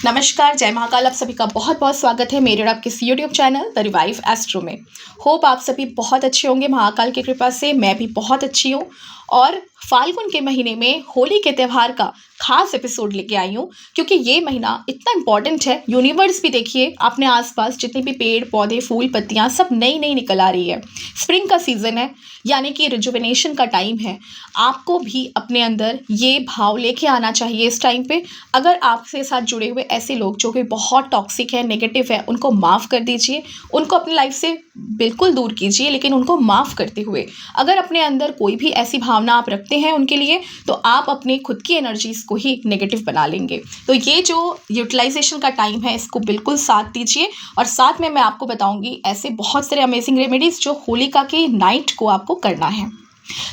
नमस्कार, जय महाकाल। आप सभी का बहुत बहुत स्वागत है मेरे और आपके इस YouTube channel the revive astro में। होप आप सभी बहुत अच्छे होंगे महाकाल की कृपा से। मैं भी बहुत अच्छी हूँ और फाल्गुन के महीने में होली के त्यौहार का खास एपिसोड लेके आई हूँ, क्योंकि ये महीना इतना इम्पॉर्टेंट है। यूनिवर्स भी देखिए, अपने आसपास जितने भी पेड़ पौधे फूल पत्तियाँ सब नई नई निकल आ रही है। स्प्रिंग का सीज़न है, यानी कि रिजुविनेशन का टाइम है। आपको भी अपने अंदर ये भाव लेके आना चाहिए इस टाइम पे। अगर आपके साथ जुड़े हुए ऐसे लोग जो कि बहुत टॉक्सिक है, नेगेटिव है, उनको माफ़ कर दीजिए, उनको अपनी लाइफ से बिल्कुल दूर कीजिए। लेकिन उनको माफ़ करते हुए अगर अपने अंदर कोई भी ऐसी भावना आप रखते हैं उनके लिए, तो आप अपनी खुद की एनर्जीज़ को ही नेगेटिव बना लेंगे। तो ये जो यूटिलाइजेशन का टाइम है, इसको बिल्कुल साथ दीजिए। और साथ में मैं आपको बताऊंगी ऐसे बहुत सारे अमेजिंग रेमेडीज़ जो होलिका की नाइट को आपको करना है।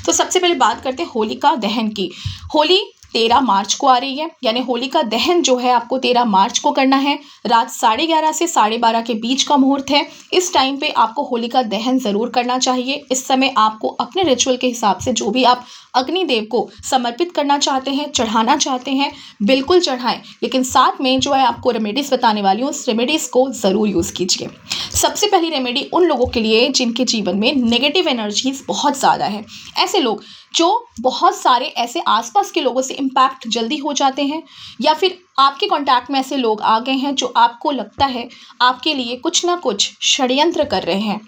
तो सबसे पहले बात करते हैं होलिका दहन की। होली 13 मार्च को आ रही है, यानी होलिका दहन जो है आपको 13 मार्च को करना है। रात 11:30 से 12:30 के बीच का मुहूर्त है। इस टाइम पे आपको होलिका दहन ज़रूर करना चाहिए। इस समय आपको अपने रिचुअल के हिसाब से जो भी आप अग्निदेव को समर्पित करना चाहते हैं, चढ़ाना चाहते हैं, बिल्कुल चढ़ाएं। लेकिन साथ में जो है आपको रेमेडीज़ बताने वाली हूँ, उस रेमेडीज़ को ज़रूर यूज़ कीजिए। सबसे पहली रेमेडी उन लोगों के लिए जिनके जीवन में नेगेटिव एनर्जीज बहुत ज़्यादा है। ऐसे लोग जो बहुत सारे ऐसे आसपास के लोगों से इम्पैक्ट जल्दी हो जाते हैं, या फिर आपके कांटेक्ट में ऐसे लोग आ गए हैं जो आपको लगता है आपके लिए कुछ ना कुछ षड्यंत्र कर रहे हैं।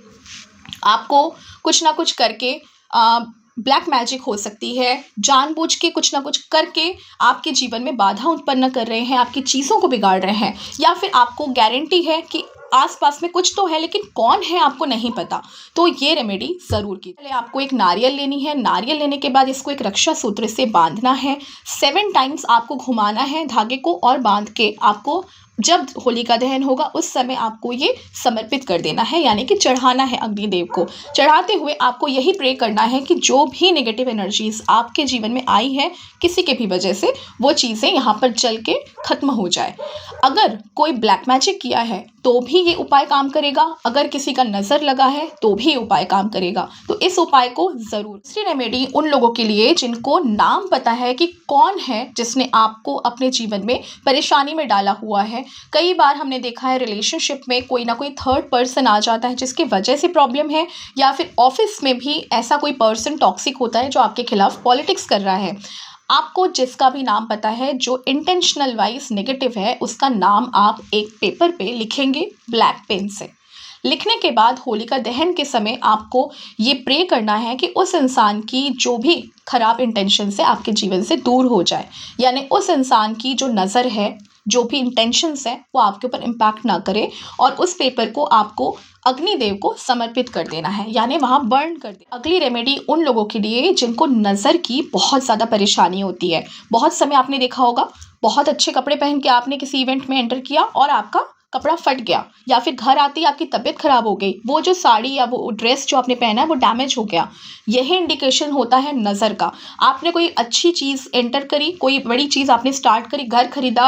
आपको कुछ ना कुछ करके ब्लैक मैजिक हो सकती है, जानबूझ के कुछ ना कुछ करके आपके जीवन में बाधा उत्पन्न कर रहे हैं, आपकी चीज़ों को बिगाड़ रहे हैं, या फिर आपको गारंटी है कि आसपास में कुछ तो है लेकिन कौन है आपको नहीं पता। तो ये रेमेडी ज़रूर की। पहले आपको एक नारियल लेनी है। नारियल लेने के बाद इसको एक रक्षा सूत्र से बांधना है। 7 टाइम्स आपको घुमाना है धागे को, और बांध के आपको जब होलिका दहन होगा उस समय आपको ये समर्पित कर देना है, यानी कि चढ़ाना है अग्निदेव को। चढ़ाते हुए आपको यही प्रे करना है कि जो भी नेगेटिव एनर्जीज आपके जीवन में आई है किसी के भी वजह से, वो चीज़ें यहाँ पर जल के ख़त्म हो जाए। अगर कोई ब्लैक मैजिक किया है तो भी ये उपाय काम करेगा। अगर किसी का नज़र लगा है तो भी उपाय काम करेगा। तो इस उपाय को ज़रूर। दूसरी रेमेडी उन लोगों के लिए जिनको नाम पता है कि कौन है जिसने आपको अपने जीवन में परेशानी में डाला हुआ है। कई बार हमने देखा है रिलेशनशिप में कोई ना कोई थर्ड पर्सन आ जाता है जिसकी वजह से प्रॉब्लम है, या फिर ऑफिस में भी ऐसा कोई पर्सन टॉक्सिक होता है जो आपके खिलाफ पॉलिटिक्स कर रहा है। आपको जिसका भी नाम पता है जो इंटेंशनल वाइज नेगेटिव है, उसका नाम आप एक पेपर पे लिखेंगे ब्लैक पेन से। लिखने के बाद होलिका दहन के समय आपको ये प्रे करना है कि उस इंसान की जो भी खराब इंटेंशन से आपके जीवन से दूर हो जाए, यानी उस इंसान की जो नज़र है, जो भी इंटेंशंस है, वो आपके ऊपर इम्पैक्ट ना करे। और उस पेपर को आपको अग्निदेव को समर्पित कर देना है, यानी वहाँ बर्न कर दे। अगली रेमेडी उन लोगों के लिए जिनको नज़र की बहुत ज़्यादा परेशानी होती है। बहुत समय आपने देखा होगा, बहुत अच्छे कपड़े पहन के आपने किसी इवेंट में एंटर किया और आपका कपड़ा फट गया, या फिर घर आते ही आपकी तबीयत खराब हो गई, वो जो साड़ी या वो ड्रेस जो आपने पहना है वो डैमेज हो गया। यही इंडिकेशन होता है नज़र का। आपने कोई अच्छी चीज़ एंटर करी, कोई बड़ी चीज़ आपने स्टार्ट करी, घर खरीदा,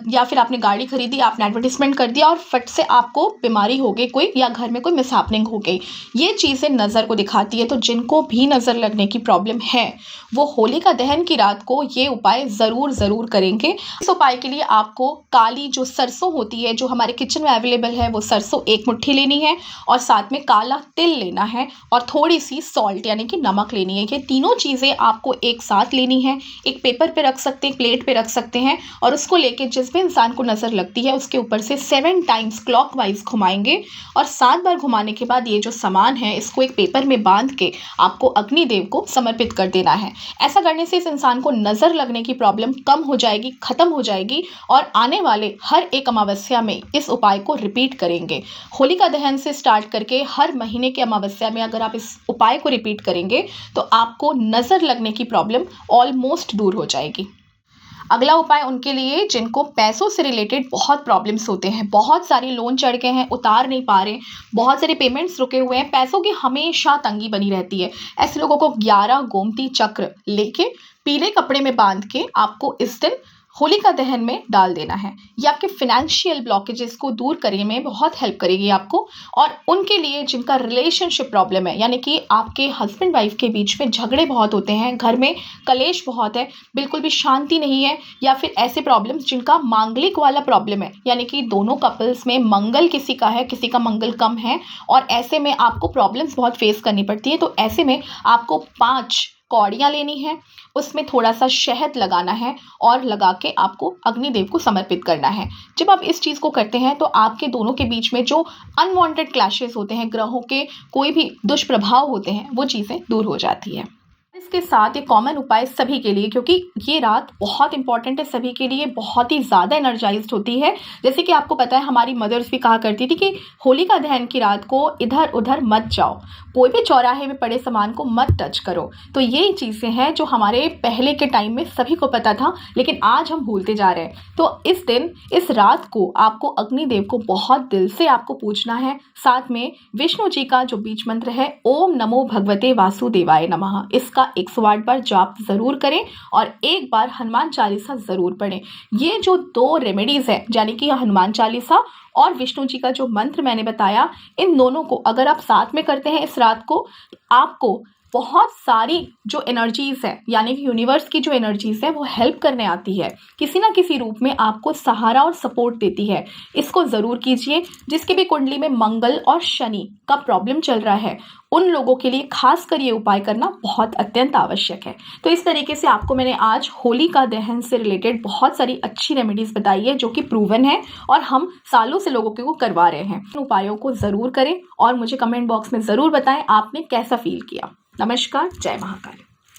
या फिर आपने गाड़ी खरीदी, आपने एडवर्टीजमेंट कर दिया और फट से आपको बीमारी हो गई कोई, या घर में कोई मिसहैपनिंग हो गई। ये चीज़ें नज़र को दिखाती है। तो जिनको भी नज़र लगने की प्रॉब्लम है वो होलिका दहन की रात को ये उपाय ज़रूर करेंगे। इस उपाय के लिए आपको काली जो सरसों होती है, जो हमारे किचन में अवेलेबल है, वो सरसों 1 मुट्ठी लेनी है, और साथ में काला तिल लेना है, और थोड़ी सी सॉल्ट यानी कि नमक लेनी है। ये तीनों चीज़ें आपको एक साथ लेनी है। एक पेपर पे रख सकते हैं, प्लेट पे रख सकते हैं, और उसको लेके जिस भी इंसान को नज़र लगती है उसके ऊपर से 7 टाइम्स क्लॉकवाइज घुमाएंगे। और 7 बार घुमाने के बाद ये जो सामान है इसको एक पेपर में बांध के आपको अग्निदेव को समर्पित कर देना है। ऐसा करने से इस इंसान को नज़र लगने की प्रॉब्लम कम हो जाएगी, ख़त्म हो जाएगी, और आने वाले हर एक अमावस्या में इस उपाय को रिपीट करेंगे। होलिका दहन से स्टार्ट करके हर महीने की अमावस्या में अगर आप इस उपाय को रिपीट करेंगे तो आपको नज़र लगने की प्रॉब्लम ऑलमोस्ट दूर हो जाएगी। अगला उपाय उनके लिए जिनको पैसों से रिलेटेड बहुत प्रॉब्लम्स होते हैं, बहुत सारे लोन चढ़ गए हैं, उतार नहीं पा रहे, बहुत सारे पेमेंट्स रुके हुए हैं, पैसों की हमेशा तंगी बनी रहती है। ऐसे लोगों को 11 गोमती चक्र लेके पीले कपड़े में बांध के आपको इस दिन होलिका दहन में डाल देना है। ये आपके फाइनेंशियल ब्लॉकेजेस को दूर करने में बहुत हेल्प करेगी आपको। और उनके लिए जिनका रिलेशनशिप प्रॉब्लम है, यानी कि आपके हस्बैंड वाइफ के बीच में झगड़े बहुत होते हैं, घर में कलेश बहुत है, बिल्कुल भी शांति नहीं है, या फिर ऐसे प्रॉब्लम्स जिनका मांगलिक वाला प्रॉब्लम है, यानी कि दोनों कपल्स में मंगल किसी का है, किसी का मंगल कम है, और ऐसे में आपको प्रॉब्लम्स बहुत फेस करनी पड़ती है। तो ऐसे में आपको 5 कौड़ियाँ लेनी है, उसमें थोड़ा सा शहद लगाना है और लगा के आपको अग्निदेव को समर्पित करना है। जब आप इस चीज़ को करते हैं तो आपके दोनों के बीच में जो अनवांटेड क्लैशेस होते हैं, ग्रहों के कोई भी दुष्प्रभाव होते हैं, वो चीज़ें दूर हो जाती है। इसके साथ ये कॉमन उपाय सभी के लिए, क्योंकि ये रात बहुत इंपॉर्टेंट है सभी के लिए, बहुत ही ज़्यादा एनर्जाइज्ड होती है। जैसे कि आपको पता है, हमारी मदर्स भी कहा करती थी कि होलिका दहन की रात को इधर उधर मत जाओ, कोई भी चौराहे में पड़े सामान को मत टच करो। तो ये चीज़ें हैं जो हमारे पहले के टाइम में सभी को पता था, लेकिन आज हम भूलते जा रहे हैं। तो इस दिन, इस रात को आपको अग्निदेव को बहुत दिल से आपको पूजना है। साथ में विष्णु जी का जो बीज मंत्र है, ओम नमो भगवते वासुदेवाय नमः, इसका 108 बार जाप जरूर करें और एक बार हनुमान चालीसा जरूर पढ़ें। ये जो 2 रेमेडीज है, यानी कि हनुमान चालीसा और विष्णु जी का जो मंत्र मैंने बताया, इन दोनों को अगर आप साथ में करते हैं इस रात को, आपको बहुत सारी जो एनर्जीज है, यानी कि यूनिवर्स की जो एनर्जीज है, वो हेल्प करने आती है, किसी ना किसी रूप में आपको सहारा और सपोर्ट देती है। इसको ज़रूर कीजिए। जिसके भी कुंडली में मंगल और शनि का प्रॉब्लम चल रहा है, उन लोगों के लिए खासकर ये उपाय करना बहुत अत्यंत आवश्यक है। तो इस तरीके से आपको मैंने आज होलिका दहन से रिलेटेड बहुत सारी अच्छी रेमेडीज बताई है, जो कि प्रूवन है और हम सालों से लोगों को करवा रहे हैं। उपायों को ज़रूर करें और मुझे कमेंट बॉक्स में ज़रूर बताएं आपने कैसा फील किया। नमस्कार, जय महाकाल।